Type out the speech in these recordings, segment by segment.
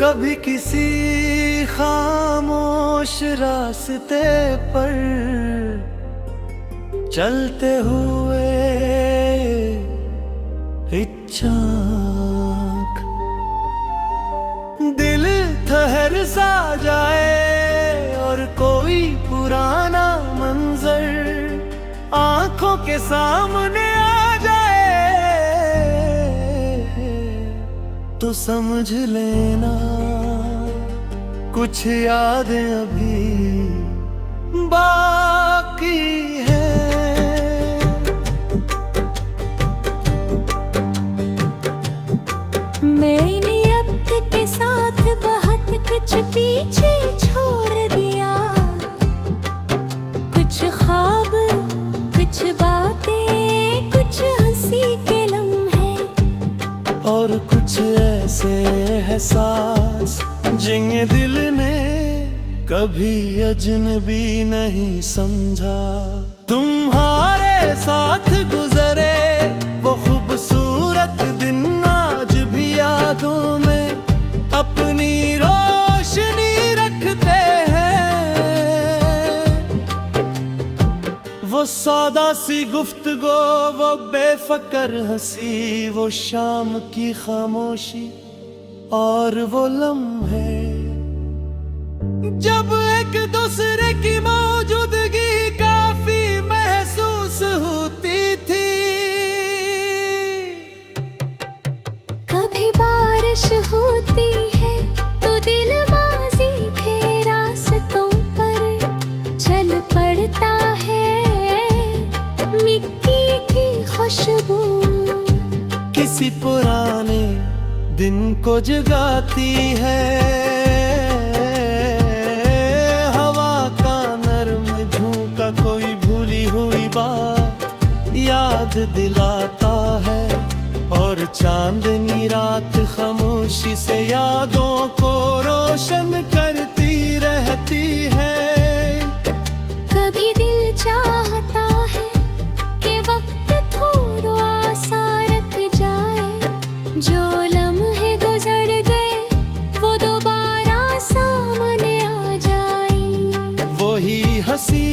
कभी किसी खामोश रास्ते पर चलते हुए इच्छाक दिल ठहर सा जाए और कोई पुराना मंजर आंखों के सामने आ जाए तो समझ लेना कुछ यादें अभी बाकी है। मैंने वक्त के साथ बहुत कुछ पीछे छोड़ दिया, कुछ ख्वाब, कुछ बातें, कुछ हंसी के लम्हे और कुछ ऐसे एहसास जिन्हें दिल ने कभी अजनबी नहीं समझा। तुम्हारे साथ गुजरे वो खूबसूरत दिन आज भी यादों में अपनी रोशनी रखते हैं। वो सौदा सी गुफ्तगू, वो बेफिक्र हंसी, वो शाम की खामोशी और वो लम्हे जब एक दूसरे की मौजूदगी काफी महसूस होती थी। कभी बारिश होती है तो दिल माजी के रास्तों पर चल पड़ता है, मिट्टी की खुशबू किसी पुराने दिन को जगाती है। हवा का नर्म झोंका कोई भूली हुई बात याद दिलाता है और चांदनी रात खामोशी से यादों को रोशन करती रहती है। कभी दिल चाहता है कि वक्त थोड़ा सा रुक जाए, जो लम्हे गुजर गए वो दोबारा सामने आ जाए। वही हंसी,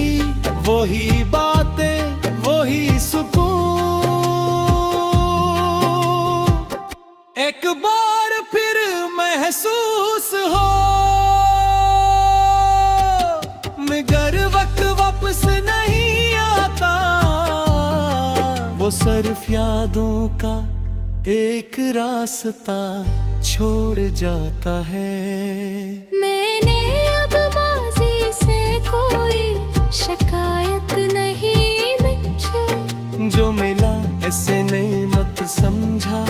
वही बातें, वही सुकून एक बार फिर महसूस हो, मगर वक्त वापस नहीं आता। वो सिर्फ यादों का एक रास्ता छोड़ जाता है। मैंने अब माजी से कोई शिकायत नहीं बच्चे, जो मिला ऐसे नहीं मत समझा,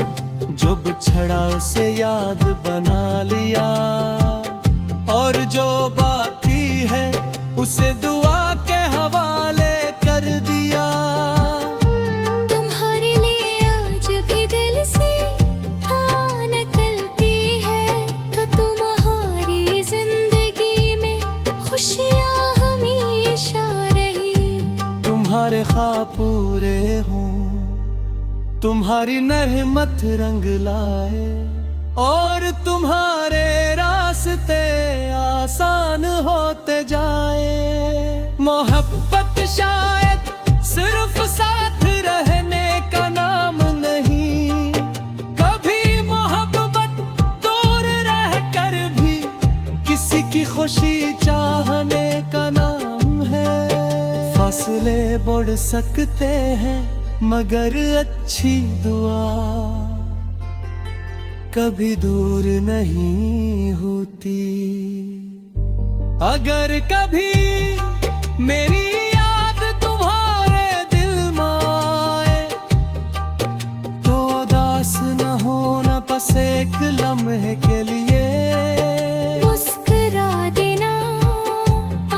जो बिछड़ा उसे याद बना लिया और जो बाकी है उसे दुआ के हवाले कर दिया। तुम्हारे लिए आज भी दिल से हाँ निकलती है, तो तुम्हारी जिंदगी में खुशियाँ हमेशा रही। तुम्हारे ख्वाब पूरे हों, तुम्हारी रहमत रंग लाए और तुम्हारे रास्ते आसान होते जाए। मोहब्बत शायद सिर्फ साथ रहने का नाम नहीं, कभी मोहब्बत दूर रह कर भी किसी की खुशी चाहने का नाम है। फासले बढ़ सकते हैं मगर अच्छी दुआ कभी दूर नहीं होती। अगर कभी मेरी याद तुम्हारे दिल में आए तो उदास न होना, बस एक लम्हे के लिए मुस्कुरा देना,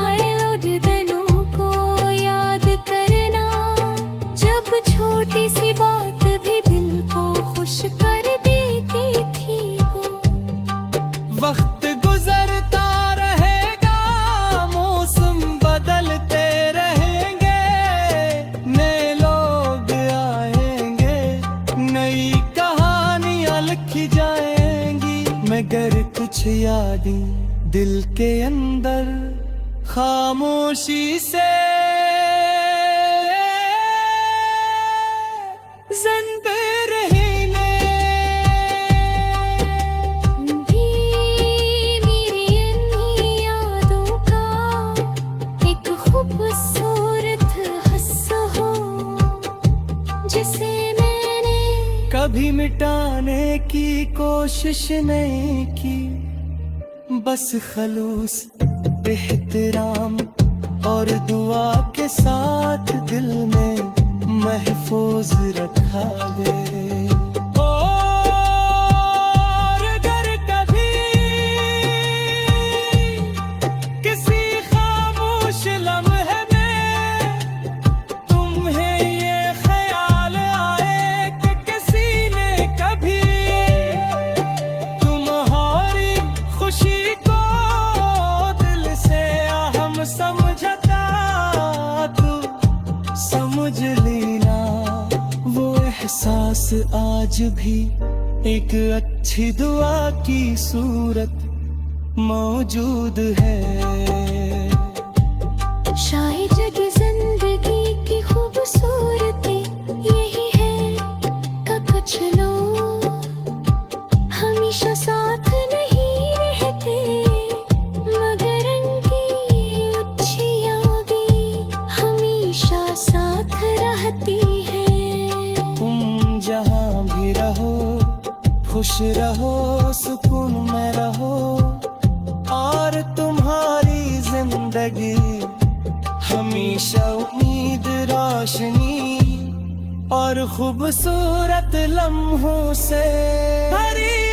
आए उन दिनों को याद करना, जब छोटी सी बात भी दिल को खुश कर देती थी। वक्त गुजरता रहेगा, मौसम बदलते रहेंगे, नए लोग आएंगे, नई कहानियां लिखी जाएंगी। मगर कुछ यादें दिल के अंदर खामोशी से जिंदा रहने भी मेरी इन यादों का एक खूबसूरत हिस्सा हो, जिसे मैंने कभी मिटाने की कोशिश नहीं की, बस खलूस एहतराम और दुआ के साथ दिल में महफूज रखा है। और अगर कभी किसी खामोश लम्हे में तुम्हें ये ख्याल आए कि किसी ने कभी तुम्हारी खुशी को दिल से अहम समझता, तो समझ लेना वो एहसास आज भी एक अच्छी दुआ की सूरत मौजूद है। शायद जग जिंदगी की खूबसूरती यही है कि कुछ लोग हमेशा साथ नहीं रहते, मगर उनकी अच्छी यादें हमेशा साथ रहती है। तुम जहाँ भी रहो खुश रहो सुकून में रहो, और तुम्हारी जिंदगी हमेशा उम्मीद रोशनी और खूबसूरत लम्हों से भरी